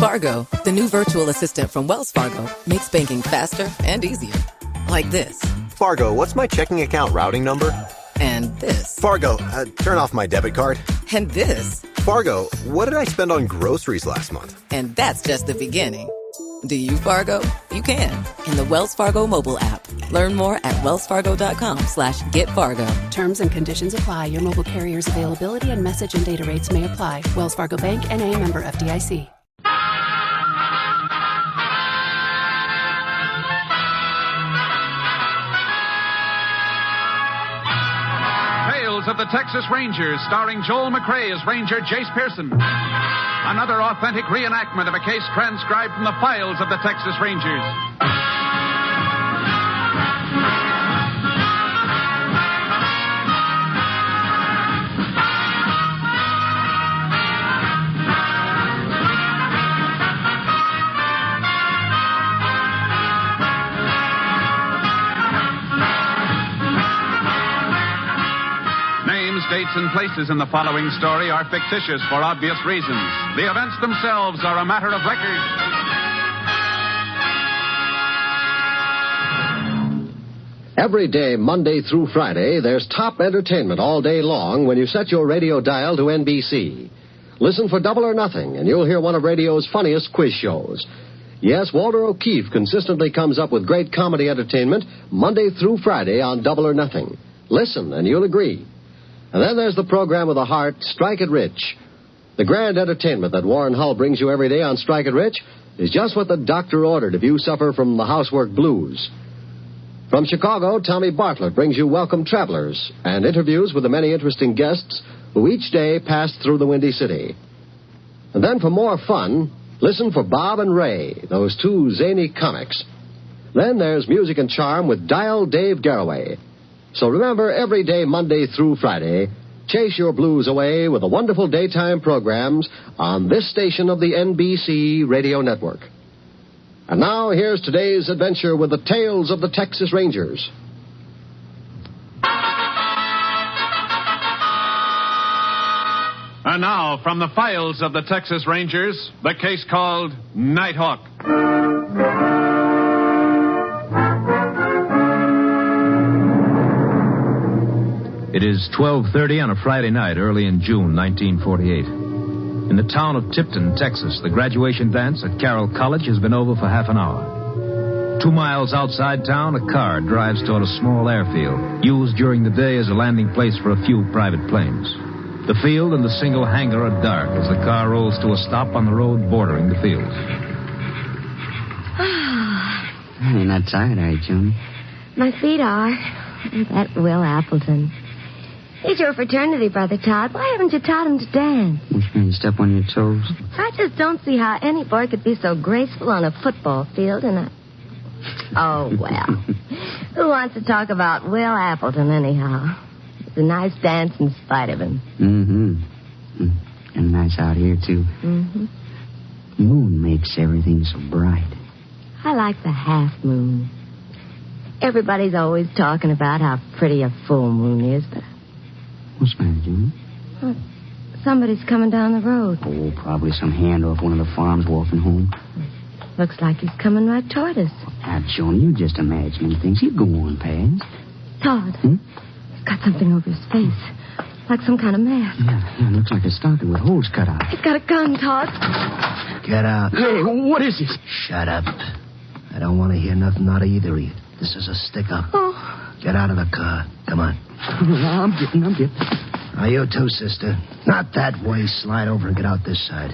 Fargo, the new virtual assistant from Wells Fargo, makes banking faster and easier. Like this. Fargo, what's my checking account routing number? And this. Fargo, turn off my debit card. And this. Fargo, what did I spend on groceries last month? And that's just the beginning. Do you, Fargo? You can. In the Wells Fargo mobile app. Learn more at wellsfargo.com/getfargo. Terms and conditions apply. Your mobile carrier's availability and message and data rates may apply. Wells Fargo Bank, N.A., member FDIC. Tales of the Texas Rangers, starring Joel McRae as Ranger Jace Pearson. Another authentic reenactment of a case transcribed from the files of the Texas Rangers. Dates and places in the following story are fictitious for obvious reasons. The events themselves are a matter of record. Every day, Monday through Friday, there's top entertainment all day long when you set your radio dial to NBC. Listen for Double or Nothing, and you'll hear one of radio's funniest quiz shows. Yes, Walter O'Keefe consistently comes up with great comedy entertainment Monday through Friday on Double or Nothing. Listen, and you'll agree. And then there's the program with the heart, Strike It Rich. The grand entertainment that Warren Hull brings you every day on Strike It Rich is just what the doctor ordered if you suffer from the housework blues. From Chicago, Tommy Bartlett brings you Welcome Travelers and interviews with the many interesting guests who each day pass through the Windy City. And then for more fun, listen for Bob and Ray, those two zany comics. Then there's Music and Charm with Dial Dave Garraway. So remember, every day, Monday through Friday, chase your blues away with the wonderful daytime programs on this station of the NBC Radio Network. And now, here's today's adventure with the Tales of the Texas Rangers. And now, from the files of the Texas Rangers, the case called Nighthawk. It is 12:30 on a Friday night early in June 1948. In the town of Tipton, Texas, the graduation dance at Carroll College has been over for half an hour. 2 miles outside town, a car drives toward a small airfield, used during the day as a landing place for a few private planes. The field and the single hangar are dark as the car rolls to a stop on the road bordering the field. You're not tired, are you, June? My feet are. That Will Appleton. He's your fraternity brother, Todd. Why haven't you taught him to dance? Which means step on your toes. I just don't see how any boy could be so graceful on a football field and a... Oh, well. Who wants to talk about Will Appleton, anyhow? It's a nice dance in spite of him. Mm-hmm. And nice out here, too. Mm-hmm. Moon makes everything so bright. I like the half moon. Everybody's always talking about how pretty a full moon is, but... What's the matter, June? Well, somebody's coming down the road. Oh, probably some hand off one of the farms walking home. Looks like he's coming right toward us. Now, June, you're just imagining things. You go on past. Todd. He's got something over his face. Like some kind of mask. Yeah, it looks like a stocking with holes cut out. He's got a gun, Todd. Get out. Hey, what is this? Shut up. I don't want to hear nothing out of either of you. This is a stick-up. Oh. Get out of the car. Come on. I'm getting. Now, you too, sister. Not that way. Slide over and get out this side.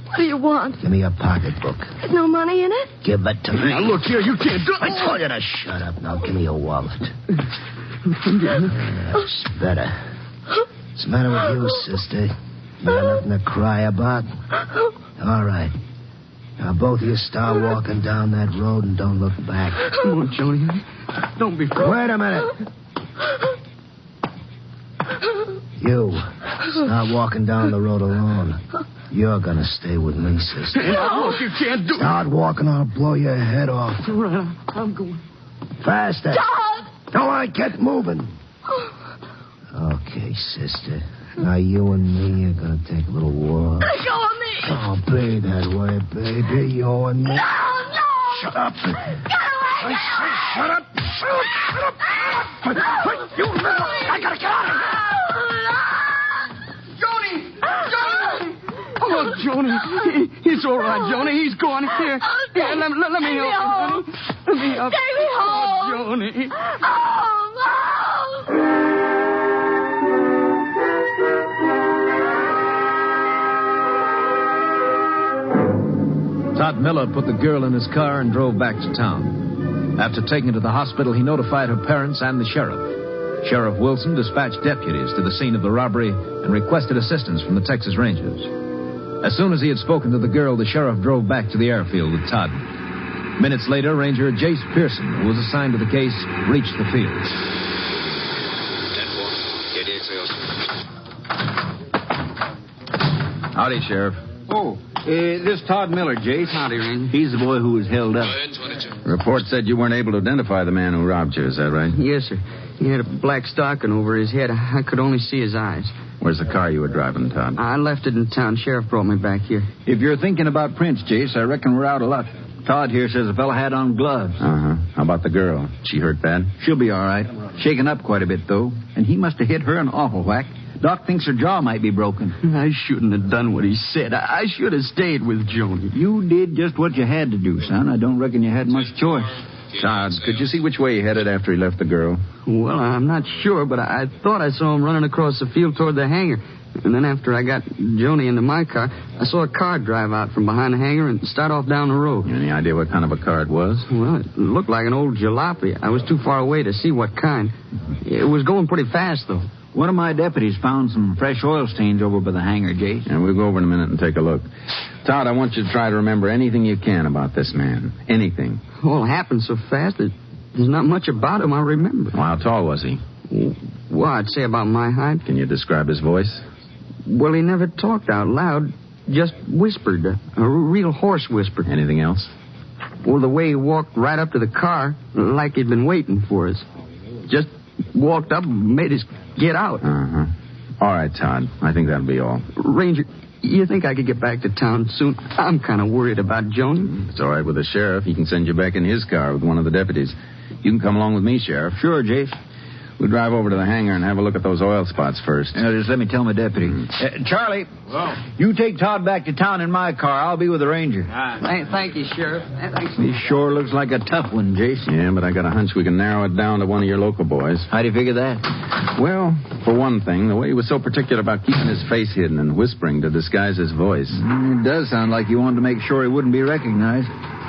What do you want? Give me your pocketbook. There's no money in it? Give it to me. Now, look here, you can't do it. I told you to shut up. Now, give me your wallet. That's better. What's the matter with you, sister? You got nothing to cry about? All right. Now, both of you start walking down that road and don't look back. Come on, Jody. Don't be frightened. Wait a minute. You, start walking down the road alone. You're going to stay with me, sister. Now, look, you can't do it. Start walking or I'll blow your head off. All right, I'm going. Faster. Todd! All right, get moving. Okay, sister. Now, you and me are going to take a little walk. Let go baby. You and me. No! Shut up. Get away! I say shut up. Shut up. You little... I gotta get out of here. Joni! Oh, Joni. He's all right, Joni. He's gone. Here, let me help you, honey. Let me help you. Take me home. Oh, Joni. Todd Miller put the girl in his car and drove back to town. After taking her to the hospital, he notified her parents and the sheriff. Sheriff Wilson dispatched deputies to the scene of the robbery and requested assistance from the Texas Rangers. As soon as he had spoken to the girl, the sheriff drove back to the airfield with Todd. Minutes later, Ranger Jace Pearson, who was assigned to the case, reached the field. Howdy, Sheriff. Oh, This Todd Miller, Jace. howdy, Ranger. He's the boy who was held up. Report said you weren't able to identify the man who robbed you. Is that right? Yes, sir. He had a black stocking over his head. I could only see his eyes. Where's the car you were driving, Todd? I left it in town. Sheriff brought me back here. If you're thinking about Prince, Jace, I reckon we're out of luck. Todd here says the fella had on gloves. Uh-huh. How about the girl? She hurt bad? She'll be all right. Shaken up quite a bit, though. And he must have hit her an awful whack. Doc thinks her jaw might be broken. I shouldn't have done what he said. I should have stayed with Joni. You did just what you had to do, son. I don't reckon you had much choice. Todd, could you see which way he headed after he left the girl? Well, I'm not sure, but I thought I saw him running across the field toward the hangar. And then after I got Joni into my car, I saw a car drive out from behind the hangar and start off down the road. Any idea what kind of a car it was? Well, it looked like an old jalopy. I was too far away to see what kind. It was going pretty fast, though. One of my deputies found some fresh oil stains over by the hangar, Jace. And we'll go over in a minute and take a look. Todd, I want you to try to remember anything you can about this man. Anything. Well, it happened so fast that there's not much about him I remember. Well, how tall was he? Well, I'd say about my height. Can you describe his voice? Well, he never talked out loud, just whispered, a real hoarse whisper. Anything else? Well, the way he walked right up to the car, like he'd been waiting for us. Just walked up and made us get out. Uh-huh. All right, Todd. I think that'll be all. Ranger, you think I could get back to town soon? I'm kind of worried about Joni. It's all right with the sheriff. He can send you back in his car with one of the deputies. You can come along with me, Sheriff. Sure, Jace. We'll drive over to the hangar and have a look at those oil spots first. Just let me tell my deputy. Charlie, you take Todd back to town in my car. I'll be with the ranger. Thank you, Sheriff. Thanks. He sure looks like a tough one, Jason. Yeah, but I got a hunch we can narrow it down to one of your local boys. How do you figure that? Well, for one thing, the way he was so particular about keeping his face hidden and whispering to disguise his voice. It does sound like he wanted to make sure he wouldn't be recognized.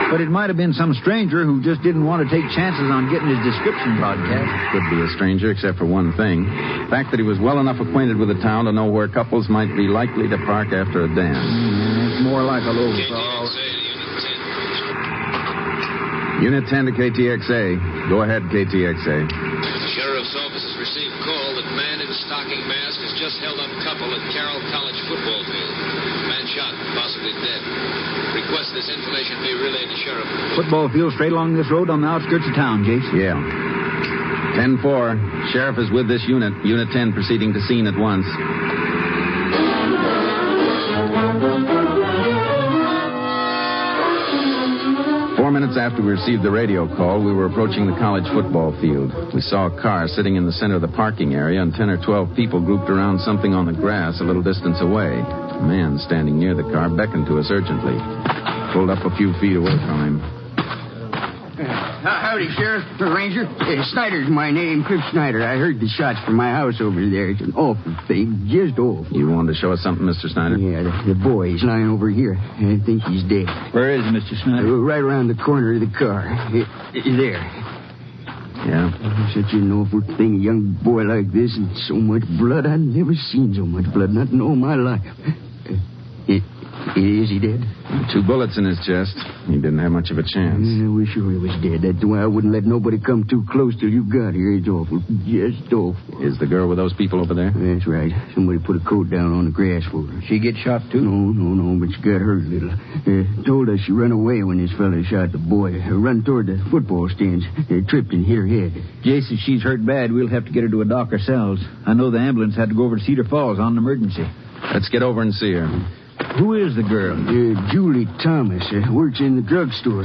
But it might have been some stranger who just didn't want to take chances on getting his description broadcast. Could be a stranger, except for one thing. The fact that he was well enough acquainted with the town to know where couples might be likely to park after a dance. It's more like a local fellow. Unit 10 to KTXA. Go ahead, KTXA. Sheriff's office has received call that man in stocking mask has just held up couple at Carroll College football field. Man shot, possibly dead. Request this information be relayed to Sheriff. Football field straight along this road on the outskirts of town, Jace. Yeah. 10-4. Sheriff is with this unit. Unit 10 proceeding to scene at once. Minutes after we received the radio call, we were approaching the college football field. We saw a car sitting in the center of the parking area and 10 or 12 people grouped around something on the grass a little distance away. A man standing near the car beckoned to us urgently. Pulled up a few feet away from him. Howdy, Sheriff. Ranger. Snyder's my name, Cliff Snyder. I heard the shots from my house over there. It's an awful thing, just awful. You wanted to show us something, Mr. Snyder? Yeah, the boy is lying over here. I think he's dead. Where is he, Mr. Snyder? Right around the corner of the car. There. Yeah? Such an awful thing, a young boy like this and so much blood. I've never seen so much blood, not in all my life. Is he dead? 2 bullets in his chest. He didn't have much of a chance. We're sure he was dead. That's why I wouldn't let nobody come too close till you got here. It's awful. Just awful. Is the girl with those people over there? That's right. Somebody put a coat down on the grass for her. She get shot, too? No, but she got hurt a little. Told us she run away when this fella shot the boy. Run toward the football stands. Tripped and hit her head. Jason, she's hurt bad. We'll have to get her to a doc ourselves. I know the ambulance had to go over to Cedar Falls on an emergency. Let's get over and see her. Who is the girl? Julie Thomas. Works in the drugstore.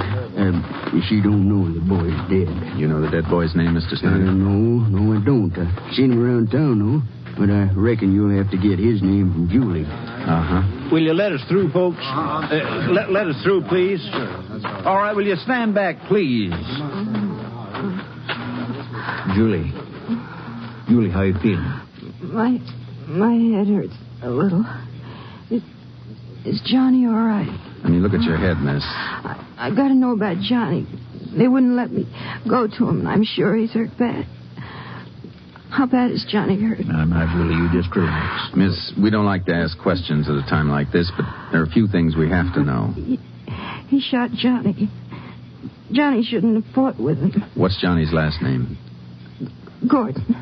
She don't know the boy's dead. You know the dead boy's name, Mr. Snyder? No, I don't. I've seen him around town, though. But I reckon you'll have to get his name from Julie. Uh-huh. Will you let us through, folks? Let us through, please. All right, will you stand back, please? Julie, how you feeling? My head hurts a little. Is Johnny all right? I mean, look at your head, miss. I got to know about Johnny. They wouldn't let me go to him, and I'm sure he's hurt bad. How bad is Johnny hurt? Not really. You just relax. Miss, we don't like to ask questions at a time like this, but there are a few things we have to know. He shot Johnny. Johnny shouldn't have fought with him. What's Johnny's last name? Gordon.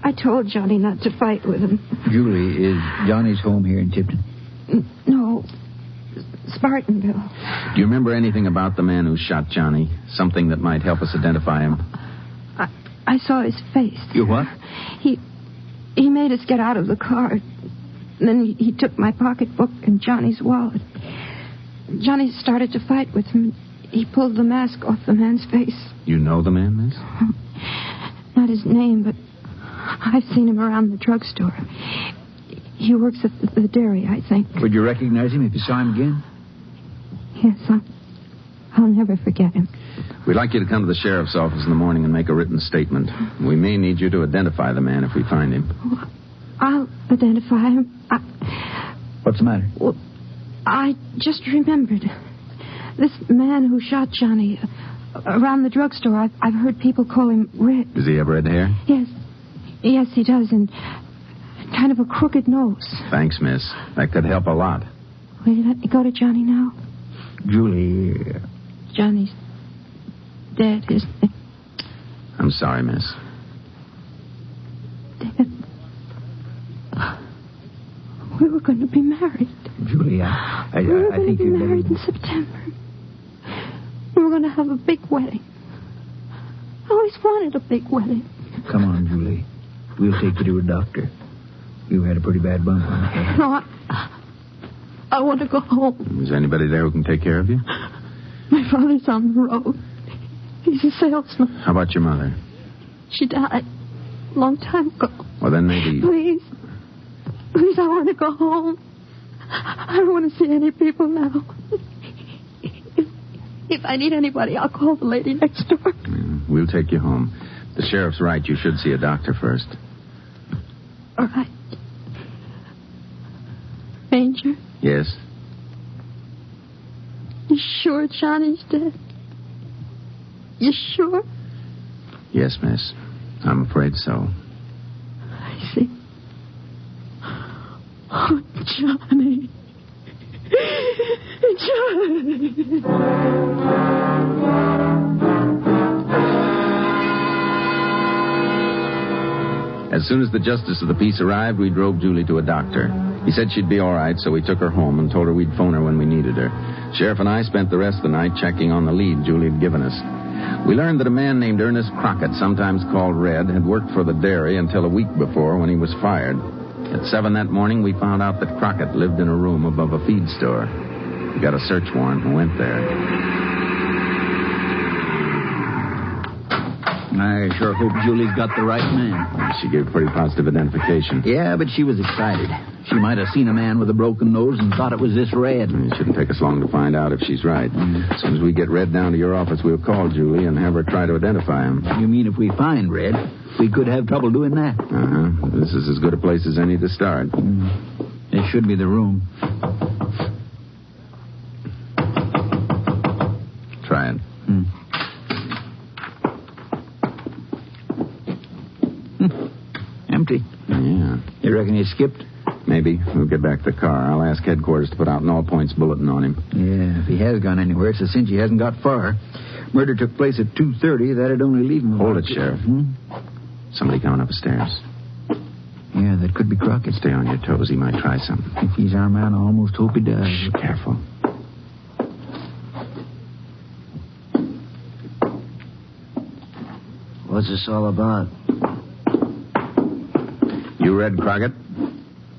I told Johnny not to fight with him. Julie, is Johnny's home here in Tipton? No. Spartanville. Do you remember anything about the man who shot Johnny? Something that might help us identify him? I saw his face. You what? He made us get out of the car. Then he took my pocketbook and Johnny's wallet. Johnny started to fight with him. He pulled the mask off the man's face. You know the man, miss? Not his name, but I've seen him around the drugstore. He works at the dairy, I think. Would you recognize him if you saw him again? Yes, I'll never forget him. We'd like you to come to the sheriff's office in the morning and make a written statement. We may need you to identify the man if we find him. I'll identify him. What's the matter? Well, I just remembered. This man who shot Johnny around the drugstore, I've heard people call him Red. Does he have red hair? Yes, he does, and kind of a crooked nose. Thanks, miss. That could help a lot. Will you let me go to Johnny now? Julie... Johnny's dead, isn't he? I'm sorry, miss. Dead? We were going to be married. Julie, I think we were going to be married in September. We were going to have a big wedding. I always wanted a big wedding. Come on, Julie. We'll take you to a doctor. You had a pretty bad bump on the head. No, I want to go home. Is there anybody there who can take care of you? My father's on the road. He's a salesman. How about your mother? She died a long time ago. Well, then maybe... Please, I want to go home. I don't want to see any people now. If I need anybody, I'll call the lady next door. We'll take you home. The sheriff's right. You should see a doctor first. All right. Ranger? Yes? You sure Johnny's dead? You sure? Yes, miss. I'm afraid so. I see. Oh, Johnny. Johnny. As soon as the justice of the peace arrived, we drove Julie to a doctor. He said she'd be all right, so we took her home and told her we'd phone her when we needed her. Sheriff and I spent the rest of the night checking on the lead Julie had given us. We learned that a man named Ernest Crockett, sometimes called Red, had worked for the dairy until a week before when he was fired. At 7 that morning, we found out that Crockett lived in a room above a feed store. We got a search warrant and went there. I sure hope Julie's got the right man. She gave pretty positive identification. Yeah, but she was excited. She might have seen a man with a broken nose and thought it was this Red. It shouldn't take us long to find out if she's right. As soon as we get Red down to your office, we'll call Julie and have her try to identify him. You mean if we find Red, we could have trouble doing that? Uh-huh. This is as good a place as any to start. This should be the room. Try it. Empty. Yeah. You reckon he skipped? Maybe. We'll get back to the car. I'll ask headquarters to put out an all-points bulletin on him. Yeah, if he has gone anywhere, it's a cinch he hasn't got far. Murder took place at 2:30. That'd only leave him... Hold it, Sheriff. Somebody coming up the stairs. Yeah, that could be Crockett. Stay on your toes. He might try something. If he's our man, I almost hope he does. Shh, careful. What's this all about? You Red Crockett?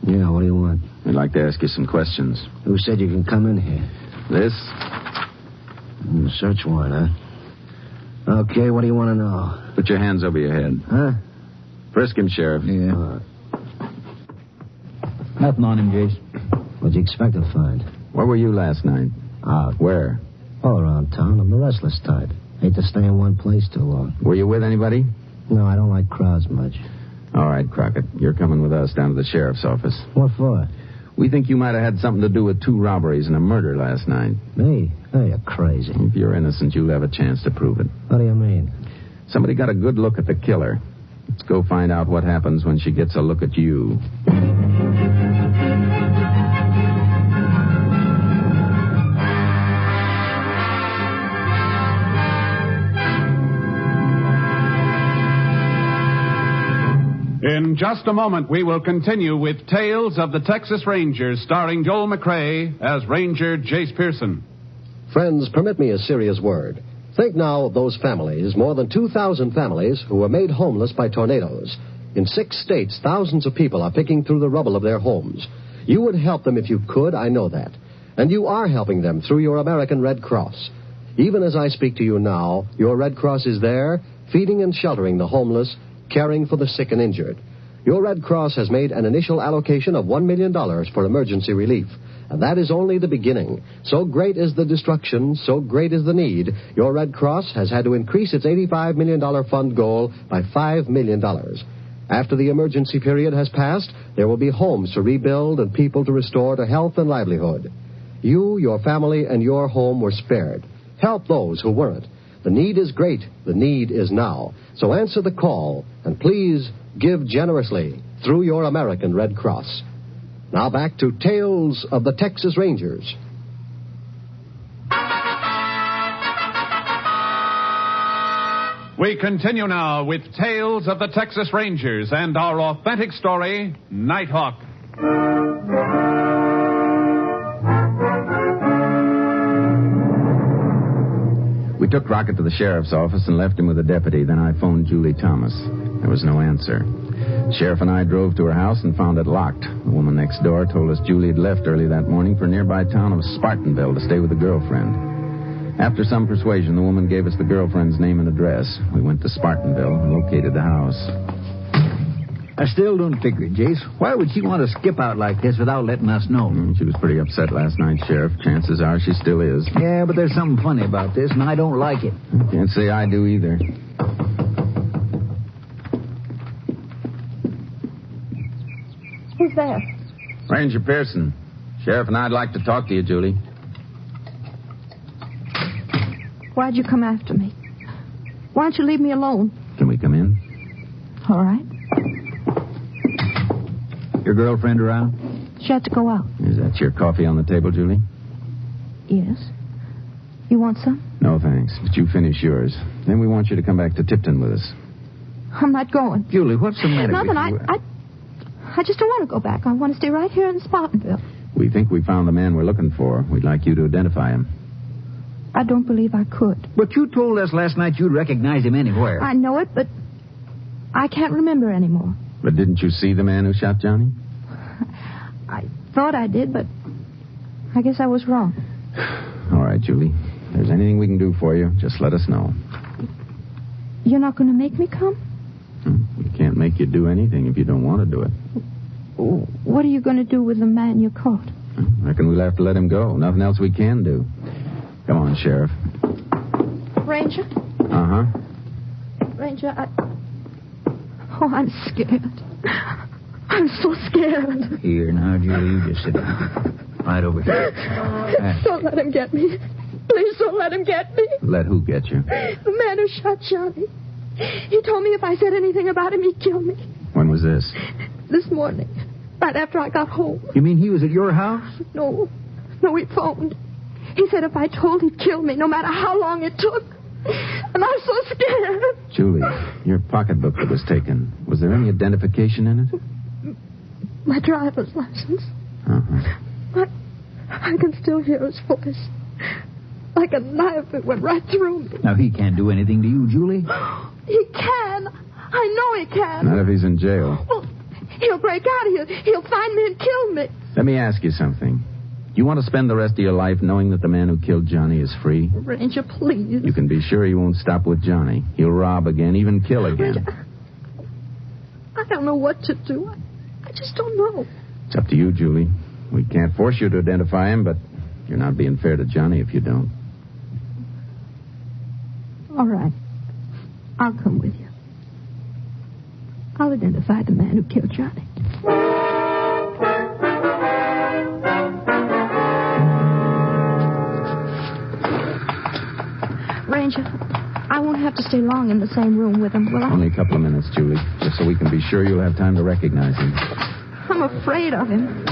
Yeah, what do you want? We'd like to ask you some questions. Who said you can come in here? This? Search warrant, huh? Okay, what do you want to know? Put your hands over your head. Huh? Frisk him, Sheriff. Yeah. Nothing on him, Jace. What'd you expect to find? Where were you last night? Out. Where? All around town. I'm the restless type. Hate to stay in one place too long. Were you with anybody? No, I don't like crowds much. All right, Crockett. You're coming with us down to the sheriff's office. What for? We think you might have had something to do with 2 robberies and a murder last night. Me? Oh, you're crazy. If you're innocent, you'll have a chance to prove it. What do you mean? Somebody got a good look at the killer. Let's go find out what happens when she gets a look at you. In just a moment, we will continue with Tales of the Texas Rangers, starring Joel McCrea as Ranger Jace Pearson. Friends, permit me a serious word. Think now of those families, more than 2,000 families, who were made homeless by tornadoes. In 6 states, thousands of people are picking through the rubble of their homes. You would help them if you could, I know that. And you are helping them through your American Red Cross. Even as I speak to you now, your Red Cross is there, feeding and sheltering the homeless, caring for the sick and injured. Your Red Cross has made an initial allocation of $1 million for emergency relief. And that is only the beginning. So great is the destruction, so great is the need, your Red Cross has had to increase its $85 million fund goal by $5 million. After the emergency period has passed, there will be homes to rebuild and people to restore to health and livelihood. You, your family, and your home were spared. Help those who weren't. The need is great. The need is now. So answer the call, and please give generously through your American Red Cross. Now back to Tales of the Texas Rangers. We continue now with Tales of the Texas Rangers and our authentic story, Nighthawk. We took Crockett to the sheriff's office and left him with a deputy. Then I phoned Julie Thomas. There was no answer. The sheriff and I drove to her house and found it locked. The woman next door told us Julie had left early that morning for a nearby town of Spartanville to stay with a girlfriend. After some persuasion, the woman gave us the girlfriend's name and address. We went to Spartanville and located the house. I still don't figure it, Jace. Why would she want to skip out like this without letting us know? She was pretty upset last night, Sheriff. Chances are she still is. Yeah, but there's something funny about this, and I don't like it. Can't say I do either. Who's there? Ranger Pearson. Sheriff and I'd like to talk to you, Julie. Why'd you come after me? Why don't you leave me alone? Can we come in? All right. Your girlfriend around? She had to go out. Is that your coffee on the table, Julie? Yes. You want some? No, thanks. But you finish yours. Then we want you to come back to Tipton with us. I'm not going. Julie, what's the matter Nothing. with you? I just don't want to go back. I want to stay right here in Spartanville. We think we found the man we're looking for. We'd like you to identify him. I don't believe I could. But you told us last night you'd recognize him anywhere. I know it, but I can't remember anymore. But didn't you see the man who shot Johnny? I thought I did, but I guess I was wrong. All right, Julie. If there's anything we can do for you, just let us know. You're not going to make me come? We can't make you do anything if you don't want to do it. What are you going to do with the man you caught? I reckon we'll have to let him go. Nothing else we can do. Come on, Sheriff. Ranger? Uh-huh. Ranger, Oh, I'm scared. I'm so scared. Here, now, Julie, you just sit down. Right over here. Don't let him get me. Please don't let him get me. Let who get you? The man who shot Johnny. He told me if I said anything about him, he'd kill me. When was this? This morning. Right after I got home. You mean he was at your house? No, he phoned. He said if I told, he'd kill me, no matter how long it took. And I'm so scared. Julie, your pocketbook that was taken, was there any identification in it? My driver's license. Uh-huh. I can still hear his voice. Like a knife that went right through me. Now, he can't do anything to you, Julie. He can. I know he can. Not if he's in jail. Well, he'll break out. He'll find me and kill me. Let me ask you something. You want to spend the rest of your life knowing that the man who killed Johnny is free? Ranger, please. You can be sure he won't stop with Johnny. He'll rob again, even kill again. Ranger, I don't know what to do. I just don't know. It's up to you, Julie. We can't force you to identify him, but you're not being fair to Johnny if you don't. All right. I'll come with you. I'll identify the man who killed Johnny. Ranger, I won't have to stay long in the same room with him, will I? Only a couple of minutes, Julie, just so we can be sure you'll have time to recognize him. I'm afraid of him.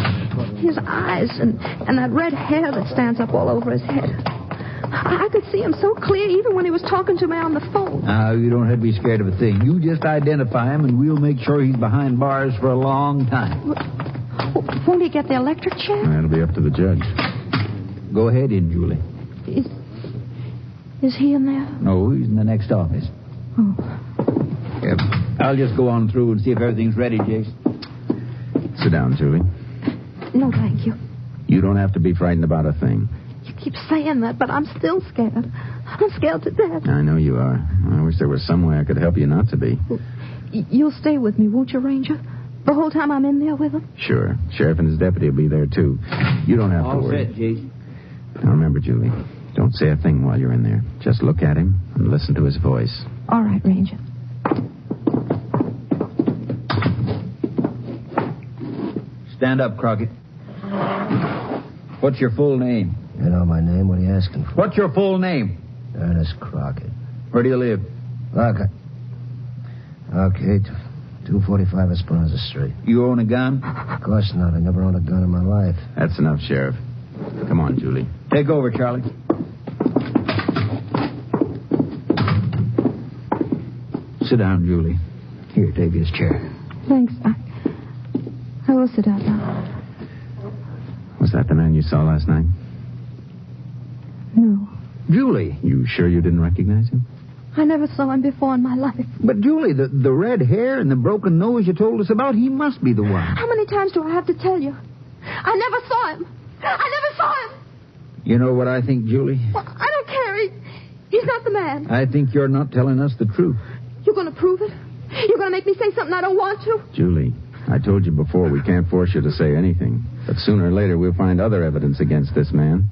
His eyes and that red hair that stands up all over his head. I could see him so clear even when he was talking to me on the phone. Now, you don't have to be scared of a thing. You just identify him, and we'll make sure he's behind bars for a long time. Won't he get the electric chair? That'll be up to the judge. Go ahead in, Julie. Is he in there? No, he's in the next office. Oh. Yep. I'll just go on through and see if everything's ready, Jace. Sit down, Julie. No, thank you. You don't have to be frightened about a thing. You keep saying that, but I'm still scared. I'm scared to death. I know you are. I wish there was some way I could help you not to be. You'll stay with me, won't you, Ranger? The whole time I'm in there with him? Sure. Sheriff and his deputy will be there, too. You don't have to worry. All set, Jace. Now, remember, Julie, don't say a thing while you're in there. Just look at him and listen to his voice. All right, Ranger. Stand up, Crockett. What's your full name? You know my name? What are you asking for? What's your full name? Ernest Crockett. Where do you live? Okay. 245 Esperanza Street. You own a gun? Of course not. I never owned a gun in my life. That's enough, Sheriff. Come on, Julie. Take over, Charlie. Sit down, Julie. Here, take his chair. Thanks. I will sit down now. Was that the man you saw last night? No. Julie. You sure you didn't recognize him? I never saw him before in my life. But, Julie, the red hair and the broken nose you told us about, he must be the one. How many times do I have to tell you? I never saw him. I never saw him. You know what I think, Julie? Well, I don't care. He's not the man. I think you're not telling us the truth. You're going to prove it? You're going to make me say something I don't want to? Julie, I told you before we can't force you to say anything. But sooner or later we'll find other evidence against this man.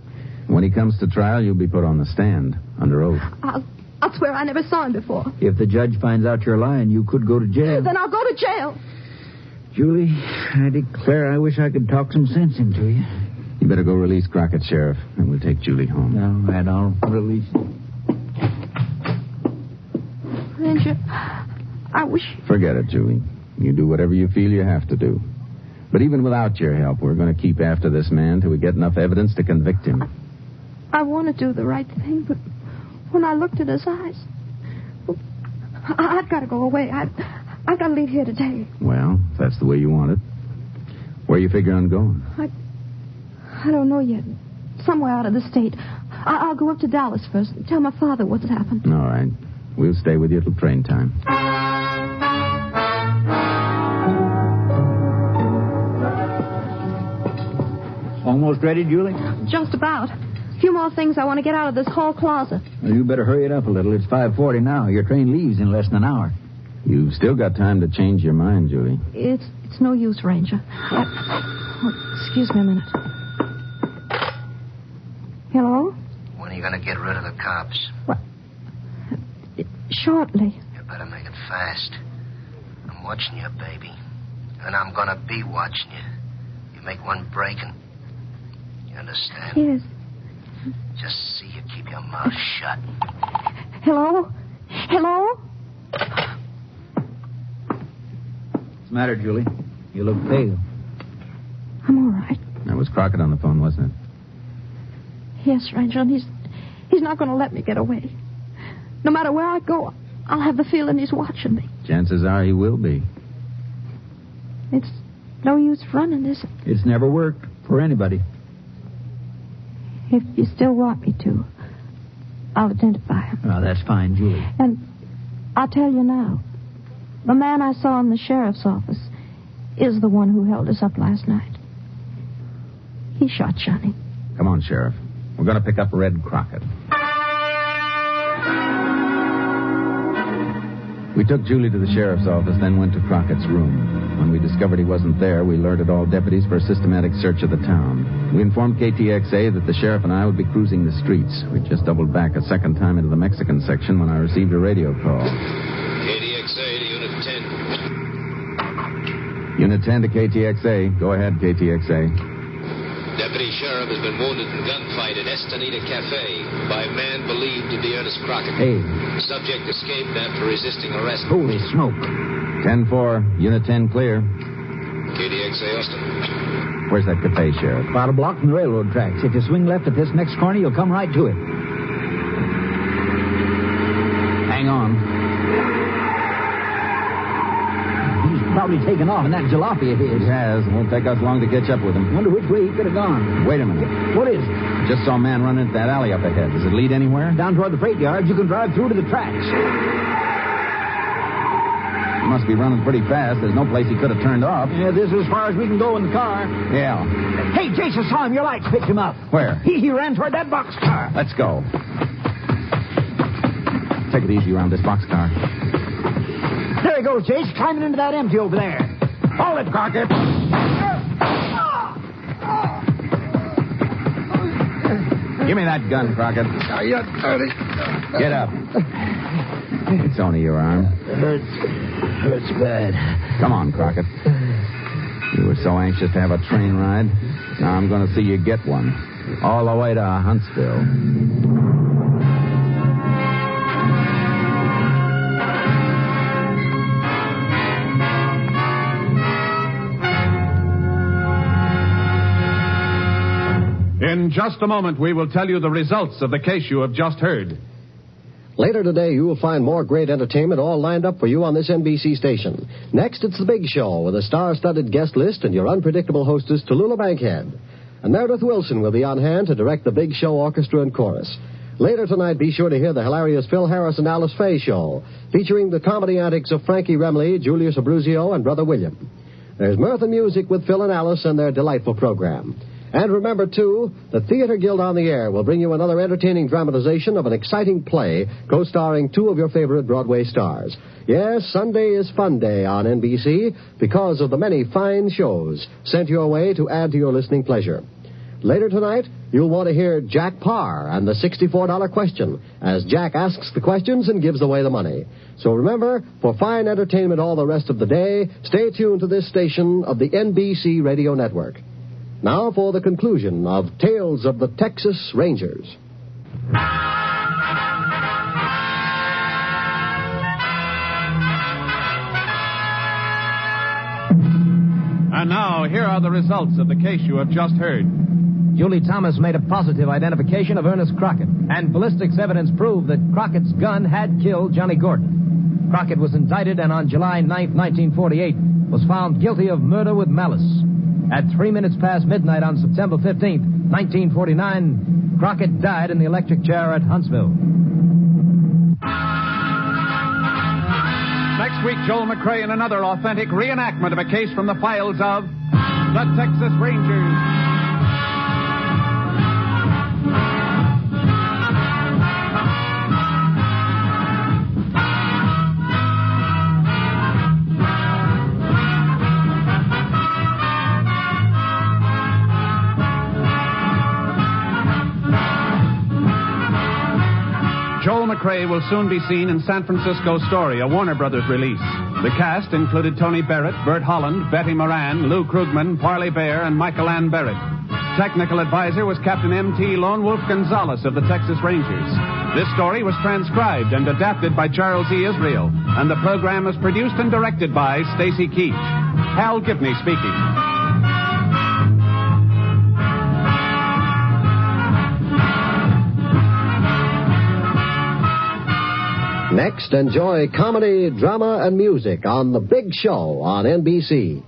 When he comes to trial, you'll be put on the stand under oath. I'll swear I never saw him before. If the judge finds out you're lying, you could go to jail. Then I'll go to jail. Julie, I declare I wish I could talk some sense into you. You better go release Crockett, Sheriff, and we'll take Julie home. All right, I'll release you. Ranger, I wish... Forget it, Julie. You do whatever you feel you have to do. But even without your help, we're going to keep after this man till we get enough evidence to convict him. I want to do the right thing, but when I looked at his eyes... Well, I've got to go away. I've got to leave here today. Well, if that's the way you want it. Where you figure on going? I don't know yet. Somewhere out of the state. I'll go up to Dallas first and tell my father what's happened. All right. We'll stay with you till train time. Almost ready, Julie? Just about. A few more things I want to get out of this hall closet. Well, you better hurry it up a little. It's 5:40 now. Your train leaves in less than an hour. You've still got time to change your mind, Julie. It's no use, Ranger. Excuse me a minute. Hello? When are you going to get rid of the cops? What? Shortly. You better make it fast. I'm watching you, baby. And I'm going to be watching you. You make one break and... You understand? Yes. Just see you keep your mouth shut. Hello? Hello? What's the matter, Julie? You look pale. I'm all right. That was Crockett on the phone, wasn't it? Yes, Ranger, and he's not going to let me get away. No matter where I go, I'll have the feeling he's watching me. Chances are he will be. It's no use running, is it? It's never worked for anybody. If you still want me to, I'll identify him. Oh, that's fine, Julie. And I'll tell you now, the man I saw in the sheriff's office is the one who held us up last night. He shot Johnny. Come on, Sheriff. We're going to pick up Red Crockett. We took Julie to the sheriff's office, then went to Crockett's room. When we discovered he wasn't there, we alerted all deputies for a systematic search of the town. We informed KTXA that the sheriff and I would be cruising the streets. We just doubled back a second time into the Mexican section when I received a radio call. KTXA to Unit 10. Unit 10 to KTXA. Go ahead, KTXA. Deputy Sheriff has been wounded in gunfight at Estanita Cafe by a man believed to be Ernest Crockett. Hey. Subject escaped after resisting arrest. Holy smoke. 10-4. Unit 10 clear. KTXA Austin. Where's that cafe, Sheriff? About a block from the railroad tracks. If you swing left at this next corner, you'll come right to it. Hang on. He's probably taken off in that jalopy of his. He has. It won't take us long to catch up with him. Wonder which way he could have gone. Wait a minute. What is it? Just saw a man run into that alley up ahead. Does it lead anywhere? Down toward the freight yards, you can drive through to the tracks. He must be running pretty fast. There's no place he could have turned off. Yeah, this is as far as we can go in the car. Yeah. Hey, Jason saw him. Your lights picked him up. Where? He ran toward that boxcar. Let's go. Take it easy around this boxcar. There he goes, Jace, climbing into that empty over there. Hold it, Crockett. Give me that gun, Crockett. Are you dirty? Get up. It's only your arm. Hurts bad. Come on, Crockett. You were so anxious to have a train ride. Now I'm going to see you get one. All the way to Huntsville. In just a moment, we will tell you the results of the case you have just heard. Later today, you will find more great entertainment all lined up for you on this NBC station. Next, it's The Big Show with a star-studded guest list and your unpredictable hostess, Tallulah Bankhead. And Meredith Wilson will be on hand to direct The Big Show Orchestra and Chorus. Later tonight, be sure to hear the hilarious Phil Harris and Alice Faye Show, featuring the comedy antics of Frankie Remley, Julius Abruzio, and Brother William. There's mirth and music with Phil and Alice and their delightful program. And remember, too, the Theater Guild on the Air will bring you another entertaining dramatization of an exciting play co-starring two of your favorite Broadway stars. Yes, Sunday is Fun Day on NBC because of the many fine shows sent your way to add to your listening pleasure. Later tonight, you'll want to hear Jack Parr and the $64 question as Jack asks the questions and gives away the money. So remember, for fine entertainment all the rest of the day, stay tuned to this station of the NBC Radio Network. Now for the conclusion of Tales of the Texas Rangers. And now, here are the results of the case you have just heard. Julie Thomas made a positive identification of Ernest Crockett, and ballistics evidence proved that Crockett's gun had killed Johnny Gordon. Crockett was indicted and on July 9, 1948, was found guilty of murder with malice. At 3 minutes past midnight on September 15, 1949, Crockett died in the electric chair at Huntsville. Next week, Joel McCrea in another authentic reenactment of a case from the files of the Texas Rangers. Joel McCrea will soon be seen in San Francisco Story, a Warner Brothers release. The cast included Tony Barrett, Bert Holland, Betty Moran, Lou Krugman, Parley Bear, and Michael Ann Barrett. Technical advisor was Captain M.T. Lone Wolf Gonzalez of the Texas Rangers. This story was transcribed and adapted by Charles E. Israel, and the program was produced and directed by Stacy Keach. Hal Gibney speaking. Next, enjoy comedy, drama, and music on The Big Show on NBC.